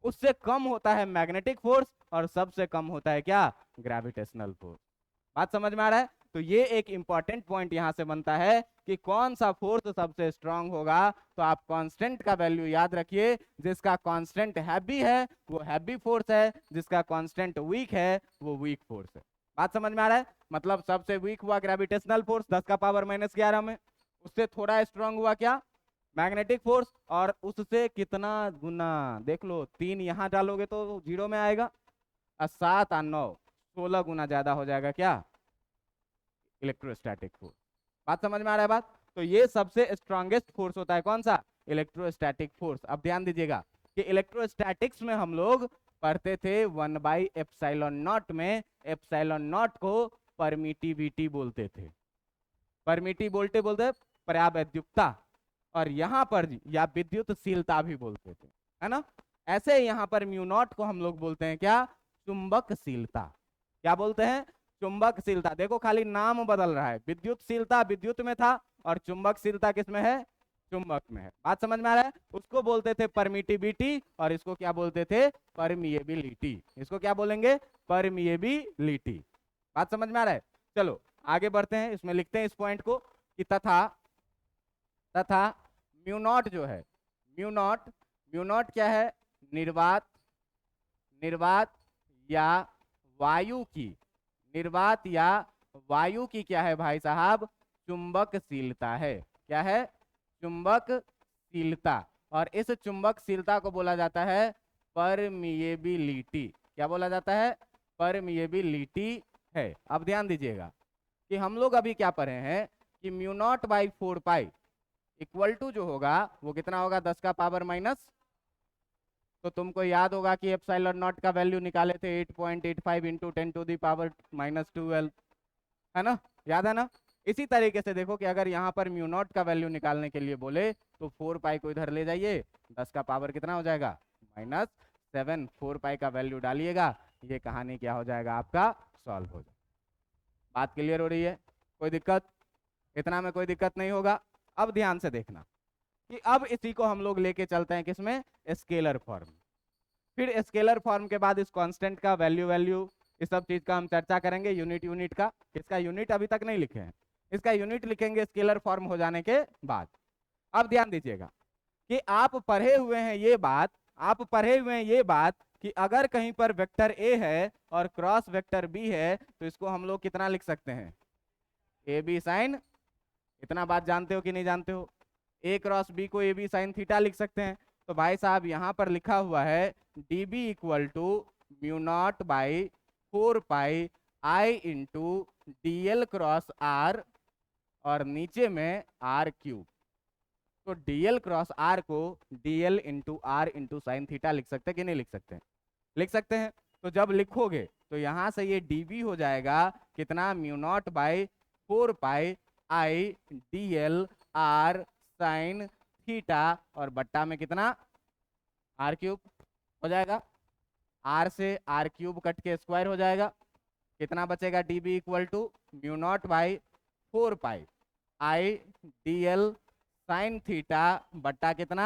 उससे कम होता है मैग्नेटिक फोर्स, और सबसे कम होता है क्या, ग्रेविटेशनल फोर्स। बात समझ में आ रहा है। तो ये एक इंपॉर्टेंट पॉइंट यहां से बनता है कि कौन सा फोर्स सबसे स्ट्रांग होगा, तो आप कांस्टेंट का वैल्यू याद रखिए, जिसका कांस्टेंट हैवी है वो हैवी फोर्स है, जिसका कांस्टेंट वीक है वो वीक फोर्स है। बात समझ में आ रहा है। मतलब सबसे वीक हुआ ग्रेविटेशनल फोर्स 10 का पावर -11 में, उससे थोड़ा स्ट्रांग हुआ क्या, मैग्नेटिक फोर्स, और उससे कितना गुना, देख लो 3 यहां डालोगे तो 0 में आएगा, और 7 और 9 16 गुना ज्यादा हो जाएगा क्या, इलेक्ट्रोस्टैटिक फोर्स। बात समझ में आ रहा है बात। तो ये सबसे स्ट्रांगेस्ट फोर्स होता है कौन सा, इलेक्ट्रोस्टैटिक फोर्स। अब ध्यान दीजिएगा कि इलेक्ट्रोस्टैटिक्स में हम लोग पढ़ते थे 1/ε0 में, ε0 को परमिटिविटी बोलते थे, परमिटी बोलते पर्यावैद्युकता, और यहां पर या विद्युतशीलता भी बोलते थे, है ना। ऐसे यहाँ पर म्यू नॉट को हम लोग बोलते हैं क्या, चुंबकशीलता। क्या बोलते हैं, चुंबकशीलता। देखो खाली नाम बदल रहा है, विद्युतशीलता विद्युत में था, और चुंबकशीलता किस में है, चुंबक में है। बात समझ में आ रहा है। उसको बोलते थे परमिटिविटी, और इसको क्या बोलते थे, परमिएबिलिटी। इसको क्या बोलेंगे, परमिएबिलिटी। बात समझ में आ रहा है। चलो आगे बढ़ते हैं, इसमें लिखते हैं इस पॉइंट को कि तथा म्यू नॉट जो है, म्यू नॉट क्या है, निर्वात या वायु की, निर्वात या वायु की क्या है भाई साहब, चुंबकशीलता है। क्या है, चुंबकशीलता। और इस चुंबकशीलता को बोला जाता है परमिएबिलिटी। क्या बोला जाता है, परमिएबिलिटी है। अब ध्यान दीजिएगा कि हम लोग अभी क्या पढ़े हैं कि mu not by 4 pi equal to जो होगा वो कितना होगा 10 का पावर माइनस, तो तुमको याद होगा कि एप्सिलॉन नॉट का वैल्यू निकाले थे 8.85 into 10 to the power minus 12, है ना, याद है ना। इसी तरीके से देखो कि अगर यहाँ पर म्यू नॉट का वैल्यू निकालने के लिए बोले तो 4 पाई को इधर ले जाइए, 10 का पावर कितना हो जाएगा -7, 4 पाई का वैल्यू डालिएगा, ये कहानी क्या हो जाएगा आपका सॉल्व हो जाएगा। बात क्लियर हो रही है, कोई दिक्कत, इतना में कोई दिक्कत नहीं होगा। अब ध्यान से देखना कि अब इसी को हम लोग लेके चलते हैं किसमें, स्केलर फॉर्म। फिर स्केलर फॉर्म के बाद इस कांस्टेंट का वैल्यू इस सब चीज का हम चर्चा करेंगे, यूनिट का। इसका यूनिट अभी तक नहीं लिखे हैं, इसका यूनिट लिखेंगे स्केलर फॉर्म हो जाने के बाद। अब ध्यान दीजिएगा कि आप पढ़े हुए हैं ये बात कि अगर कहीं पर वेक्टर ए है और क्रॉस वेक्टर बी है तो इसको हम लोग कितना लिख सकते हैं, ए बी साइन, इतना बात जानते हो कि नहीं जानते हो, ए क्रॉस बी को ए बी साइन थीटा लिख सकते हैं। तो भाई साहब यहाँ पर लिखा हुआ है D B equal to mu not by 4 pi I into D L cross R और नीचे में आर क्यूब। तो dl क्रॉस r को dl into R into sine theta लिख सकते हैं कि नहीं लिख सकते हैं, लिख सकते हैं। तो जब लिखोगे तो यहां से ये db हो जाएगा कितना, mu naught by 4 pi I dl r sine theta और बट्टा में कितना r क्यूब हो जाएगा, r से r क्यूब कट के स्क्वायर हो जाएगा, कितना बचेगा db equal to mu not by 4 pi I dl sine theta बट्टा कितना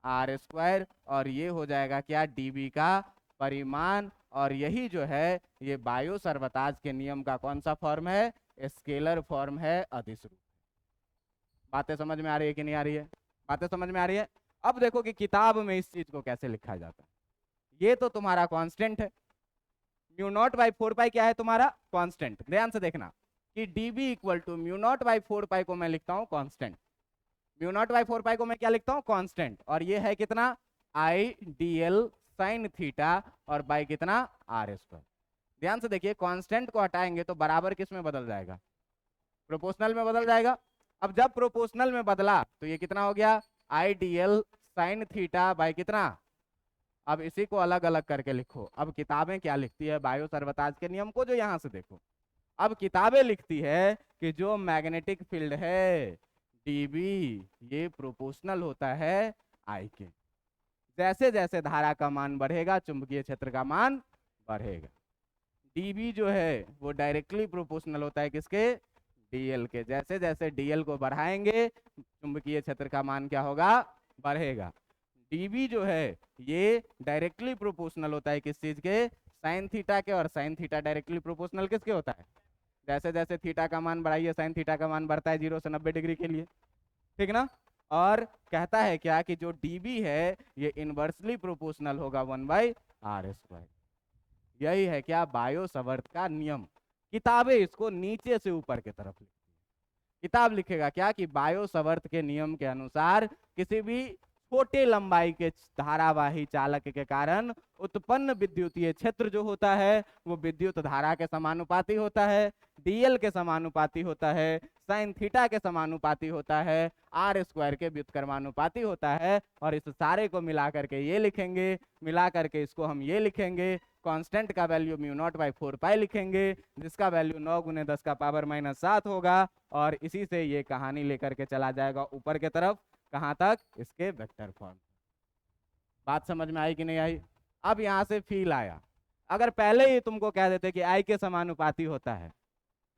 आर स्क्वायर, और ये हो जाएगा क्या डीबी का परिमाण। और यही जो है ये बायो सर्वताज के नियम का कौन सा फॉर्म है, स्केलर फॉर्म है, अदिश रूप। बातें समझ में आ रही है कि नहीं आ रही है, बातें समझ में आ रही है। अब देखो कि किताब में इस चीज को कैसे लिखा जाता है। ये तो तुम्हारा कांस्टेंट है, म्यू नॉट बाई 4 पाई क्या है तुम्हारा कांस्टेंट। ध्यान से देखना कि dB equal to mu not by 4 pi को मैं लिखता हूं constant, mu not by 4 pi को मैं क्या लिखता हूं कांस्टेंट, और ये है कितना I D L sine theta और बाई कितना आर स्क्वायर। ध्यान से देखिए कांस्टेंट को हटाएंगे तो बराबर किस में बदल जाएगा, प्रोपोर्शनल में बदल जाएगा। अब जब प्रोपोर्शनल में बदला तो ये कितना हो गया I D L sine theta by कितना। अब इसी को अलग अलग करके लिखो। अब किताबें क्या लिखती है बायो सर्वताज के नियम को, जो यहां से देखो। अब किताबें लिखती है कि जो मैग्नेटिक फील्ड है डीबी ये प्रोपोर्शनल होता है आई के, जैसे जैसे धारा का मान बढ़ेगा चुंबकीय क्षेत्र का मान बढ़ेगा। डीबी जो है वो डायरेक्टली प्रोपोर्शनल होता है किसके, डीएल के, जैसे जैसे डीएल को बढ़ाएंगे चुंबकीय क्षेत्र का मान क्या होगा, बढ़ेगा। डीबी जो है ये डायरेक्टली प्रोपोर्शनल होता है किस चीज के, साइन थीटा के, और साइन थीटा डायरेक्टली प्रोपोर्शनल किसके होता है, जैसे जैसे थीटा का मान बढ़ाइए साइन थीटा का मान बढ़ता है 0 से 90 डिग्री के लिए, ठीक ना। और कहता है क्या कि जो dB है ये इनवर्सली प्रोपोर्शनल होगा 1/r स्क्वायर। यही है क्या बायो सवर्त का नियम। किताबें इसको नीचे से ऊपर की तरफ लिखती है। किताब लिखेगा क्या कि बायो सवर्त के नियम के अनुसार किसी भी छोटे लंबाई के धारावाही चालक के कारण उत्पन्न विद्युतीय क्षेत्र जो होता है वो विद्युत धारा के समानुपाती होता है, डीएल के समानुपाती होता है, साइन थीटा के समानुपाती होता है, आर स्क्वायर के व्युत्क्रमानुपाती होता है। और इस सारे को मिला करके ये लिखेंगे, मिला करके इसको हम ये लिखेंगे, कांस्टेंट का वैल्यू म्यू नॉट बाई 4 पाई लिखेंगे, जिसका वैल्यू 9 गुने 10 का पावर -7 होगा। और इसी से ये कहानी लेकर के चला जाएगा ऊपर की तरफ, कहां तक, इसके वेक्टर फॉर्म। बात समझ में आई कि नहीं आई। अब यहां से फील आया, अगर पहले ही तुमको कह देते कि आई के समानुपाती होता है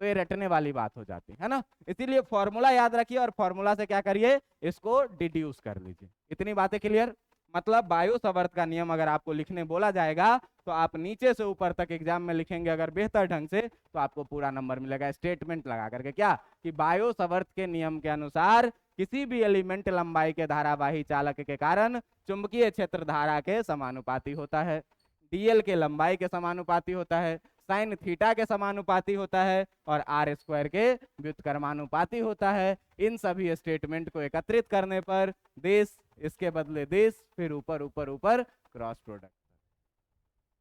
तो ये रटने वाली बात हो जाती है ना। इसीलिए फॉर्मूला याद रखिए और फॉर्मूला से क्या करिए, इसको डिड्यूस कर लीजिए। इतनी बातें क्लियर। मतलब बायो सवर्त का नियम अगर आपको लिखने बोला जाएगा तो आप नीचे से ऊपर तक एग्जाम में लिखेंगे अगर बेहतर ढंग से तो आपको पूरा नंबर मिलेगा, स्टेटमेंट लगा करके क्या कि बायो सवर्त के नियम के अनुसार किसी भी एलिमेंट लंबाई के धारावाही चालक के कारण चुंबकीय क्षेत्र धारा के समानुपाती होता है, डीएल के लंबाई के समानुपाती होता है, साइन थीटा के समानुपाती होता है और आर स्क्वायर के व्युत्क्रमानुपाती होता है। इन सभी स्टेटमेंट को एकत्रित करने पर देश, इसके बदले देश, फिर ऊपर ऊपर ऊपर क्रॉस प्रोडक्ट।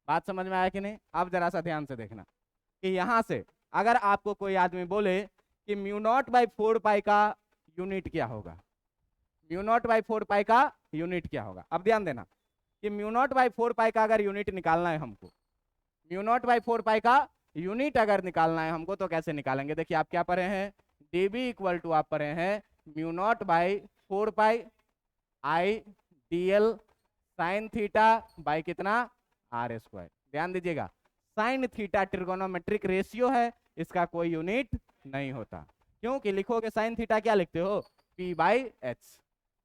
बात समझ में आया कि नहीं। अब जरा सा ध्यान से देखना कि यहां से अगर आपको कोई आदमी बोले कि म्यू नॉट बाई 4 पाई का यूनिट क्या होगा, म्यू नॉट बाई 4 पाई का यूनिट क्या होगा। अब ध्यान देना कि म्यू नॉट बाई 4 पाई का अगर यूनिट निकालना है हमको, म्यू नॉट बाई 4 पाई का यूनिट अगर निकालना है हमको, तो कैसे निकालेंगे। देखिए आप क्या पढ़े हैं, dB इक्वल टू आप पढ़े हैं mu naught by 4 pi I dl sine theta by कितना आर स्क्वायर। ध्यान दीजिएगा साइन थीटा ट्रिगोनोमेट्रिक रेशियो है, इसका कोई यूनिट नहीं होता। क्योंकि लिखोगे साइन थीटा क्या लिखते हो, p बाई एच।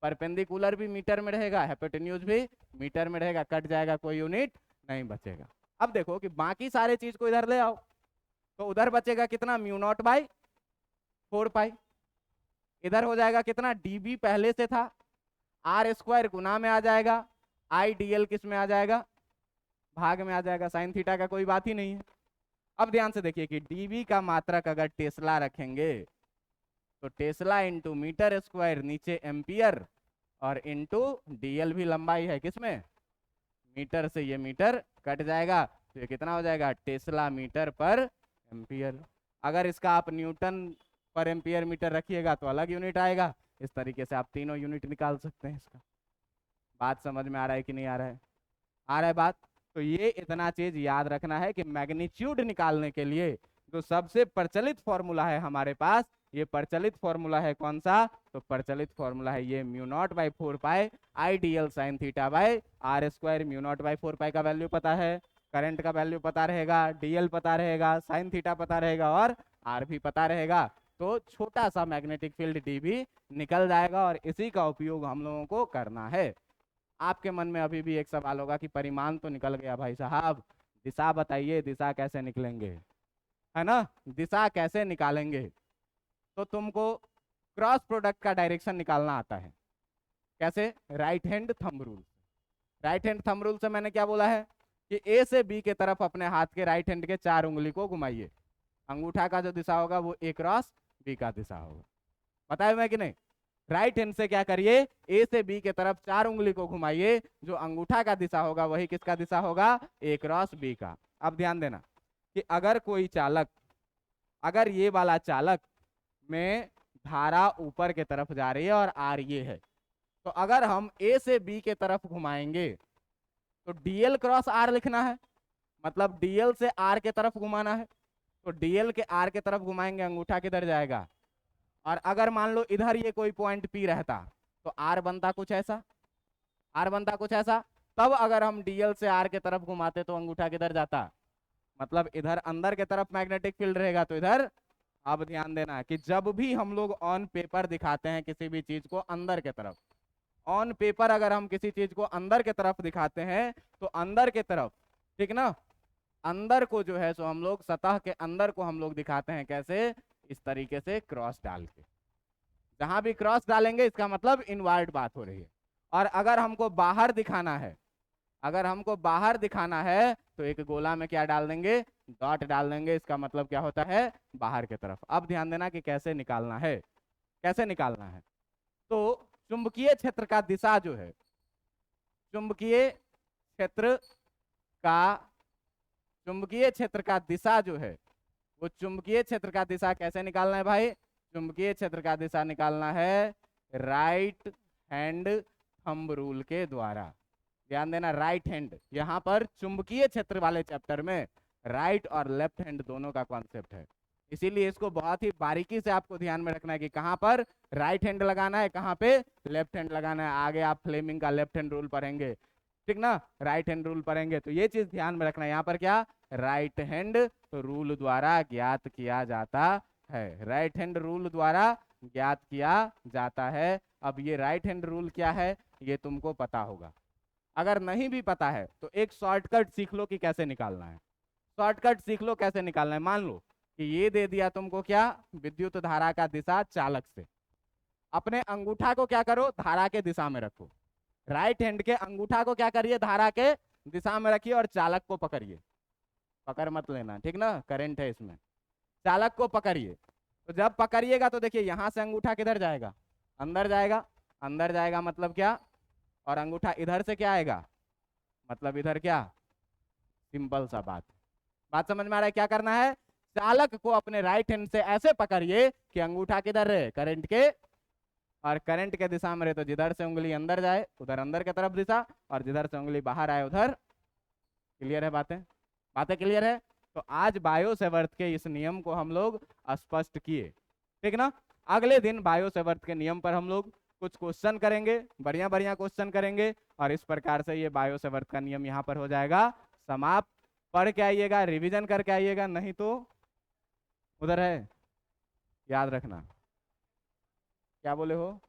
परपेंडिकुलर भी मीटर में रहेगा, हेपेटेन्यूज भी मीटर में रहेगा, कट जाएगा, कोई यूनिट नहीं बचेगा। अब देखो कि बाकी सारे चीज को इधर ले आओ, तो उधर बचेगा कितना म्यू नॉट बाई 4 पाई, इधर हो जाएगा कितना dB पहले से था, आर स्क्वायर गुना में आ जाएगा, आई dl किस में आ जाएगा, भाग में आ जाएगा, साइन थीटा का कोई बात ही नहीं है। अब ध्यान से देखिए कि dB का मात्रक अगर टेस्ला रखेंगे तो टेस्ला इंटू मीटर स्क्वायर, नीचे एम्पियर, और इंटू dl भी लंबाई है किसमें, मीटर से, ये मीटर कट जाएगा तो ये कितना हो जाएगा टेस्ला मीटर पर एम्पियर। अगर इसका आप न्यूटन पर एम्पियर मीटर रखिएगा तो अलग यूनिट आएगा। इस तरीके से आप तीनों यूनिट निकाल सकते हैं इसका। बात समझ में आ रहा है कि नहीं आ रहा है, आ रहा है बात। तो ये इतना चीज याद रखना है कि मैग्नीट्यूड निकालने के लिए जो सबसे प्रचलित फॉर्मूला है हमारे पास, ये प्रचलित फॉर्मूला है कौन सा, तो प्रचलित फॉर्मूला है ये mu not by 4 pi I dl sine theta by r square. Mu not by 4 pi का वैल्यू पता है, करंट का वैल्यू पता रहेगा, dl पता रहेगा, साइन थीटा पता रहेगा और आर भी पता रहेगा, तो छोटा सा मैग्नेटिक फील्ड dB निकल जाएगा। और इसी का उपयोग हम लोगों को करना है। आपके मन में अभी भी एक सवाल होगा कि परिमाण तो निकल गया भाई साहब, दिशा बताइए, दिशा कैसे निकलेंगे, है ना, दिशा कैसे निकालेंगे। तो तुमको क्रॉस प्रोडक्ट का डायरेक्शन निकालना आता है, कैसे, right hand thumb rule. Right hand thumb rule से मैंने क्या बोला है कि ए से बी के तरफ अपने हाथ के राइट हैंड के 4 उंगली को घुमाइए, अंगूठा का जो दिशा होगा वो ए क्रॉस बी का दिशा होगा। बताया मैं कि नहीं, राइट हैंड से क्या करिए, ए से बी के तरफ 4 उंगली को घुमाइए, जो अंगूठा का दिशा होगा वही किसका दिशा होगा, ए क्रॉस बी का। अब ध्यान देना कि अगर कोई चालक, अगर ये वाला चालक में धारा ऊपर के तरफ जा रही है और आर ये है, तो अगर हम ए से बी के तरफ घुमाएंगे तो dl क्रॉस आर लिखना है, मतलब dl से आर के तरफ घुमाना है, तो dl के आर के तरफ घुमाएंगे, अंगूठा किधर जाएगा। और अगर मान लो इधर ये कोई पॉइंट P रहता तो R बनता कुछ ऐसा, R बनता कुछ ऐसा। तब अगर हम dl से R के तरफ घुमाते तो अंगूठा किधर जाता, मतलब इधर अंदर के तरफ मैग्नेटिक फील्ड रहेगा तो इधर। अब ध्यान देना कि जब भी हम लोग ऑन पेपर दिखाते हैं किसी भी चीज को अंदर के तरफ, ऑन पेपर अगर हम किसी चीज को अंदर के तरफ दिखाते हैं तो अंदर के तरफ, ठीक ना, अंदर को जो है सो हम लोग सतह के अंदर को हम लोग दिखाते हैं कैसे, इस तरीके से क्रॉस डाल के। जहां भी क्रॉस डालेंगे इसका मतलब इनवर्ड बात हो रही है। और अगर हमको बाहर दिखाना है, अगर हमको बाहर दिखाना है तो एक गोला में क्या डाल देंगे, डॉट डाल देंगे, इसका मतलब क्या होता है, बाहर के तरफ। अब ध्यान देना कि कैसे निकालना है, कैसे निकालना है। तो चुंबकीय क्षेत्र का दिशा जो है, चुंबकीय क्षेत्र का, चुंबकीय क्षेत्र का दिशा जो है वो, चुंबकीय क्षेत्र का दिशा कैसे निकालना है भाई, चुंबकीय क्षेत्र का दिशा निकालना है राइट हैंड थंब रूल के द्वारा। ध्यान देना राइट हैंड, यहाँ पर चुंबकीय क्षेत्र वाले चैप्टर में राइट और लेफ्ट हैंड दोनों का कॉन्सेप्ट है, इसीलिए इसको बहुत ही बारीकी से आपको ध्यान में रखना है कि कहाँ पर राइट हैंड लगाना है, कहाँ पे लेफ्ट हैंड लगाना है। आगे आप फ्लेमिंग का लेफ्ट हैंड रूल पढ़ेंगे, ठीक ना, राइट हैंड रूल पढ़ेंगे, तो ये चीज ध्यान में रखना है। यहाँ पर क्या, राइट हैंड रूल द्वारा ज्ञात किया जाता है, राइट हैंड रूल द्वारा ज्ञात किया जाता है। अब ये राइट हैंड रूल क्या है ये तुमको पता होगा, अगर नहीं भी पता है तो एक शॉर्टकट सीख लो कि कैसे निकालना है, शॉर्टकट सीख लो कैसे निकालना है। मान लो कि ये दे दिया तुमको क्या, विद्युत धारा का दिशा चालक से, अपने अंगूठा को क्या करो, धारा के दिशा में रखो, राइट हैंड के अंगूठा को क्या करिए, धारा के दिशा में रखिए, और चालक को पकड़िए, पकड़ मत लेना, ठीक ना, करंट है इसमें, चालक को पकड़िए। तो जब पकड़िएगा तो देखिए यहाँ से अंगूठा किधर जाएगा, अंदर जाएगा, अंदर जाएगा मतलब क्या, और अंगूठा इधर से क्या आएगा, मतलब इधर क्या, सिंपल सा बात, बात समझ में आ रहा है। क्या करना है, चालक को अपने राइट हैंड से ऐसे पकड़िए कि अंगूठा किधर रहे, करंट के और करंट के दिशा में रहे तो जिधर से उंगली अंदर जाए उधर अंदर की तरफ दिशा, और जिधर से उंगली बाहर आए उधर। क्लियर है बातें? बातें क्लियर है? तो आज बायो सेवर्थ के इस नियम को हम लोग स्पष्ट किए, ठीक ना। अगले दिन बायो सेवर्थ के नियम पर हम लोग कुछ क्वेश्चन करेंगे, बढ़िया बढ़िया क्वेश्चन करेंगे, और इस प्रकार से ये बायो सेवर्थ का नियम यहाँ पर हो जाएगा समाप्त। पढ़ के आइएगा, रिवीजन करके आइएगा, नहीं तो उधर है, याद रखना। क्या बोले हो?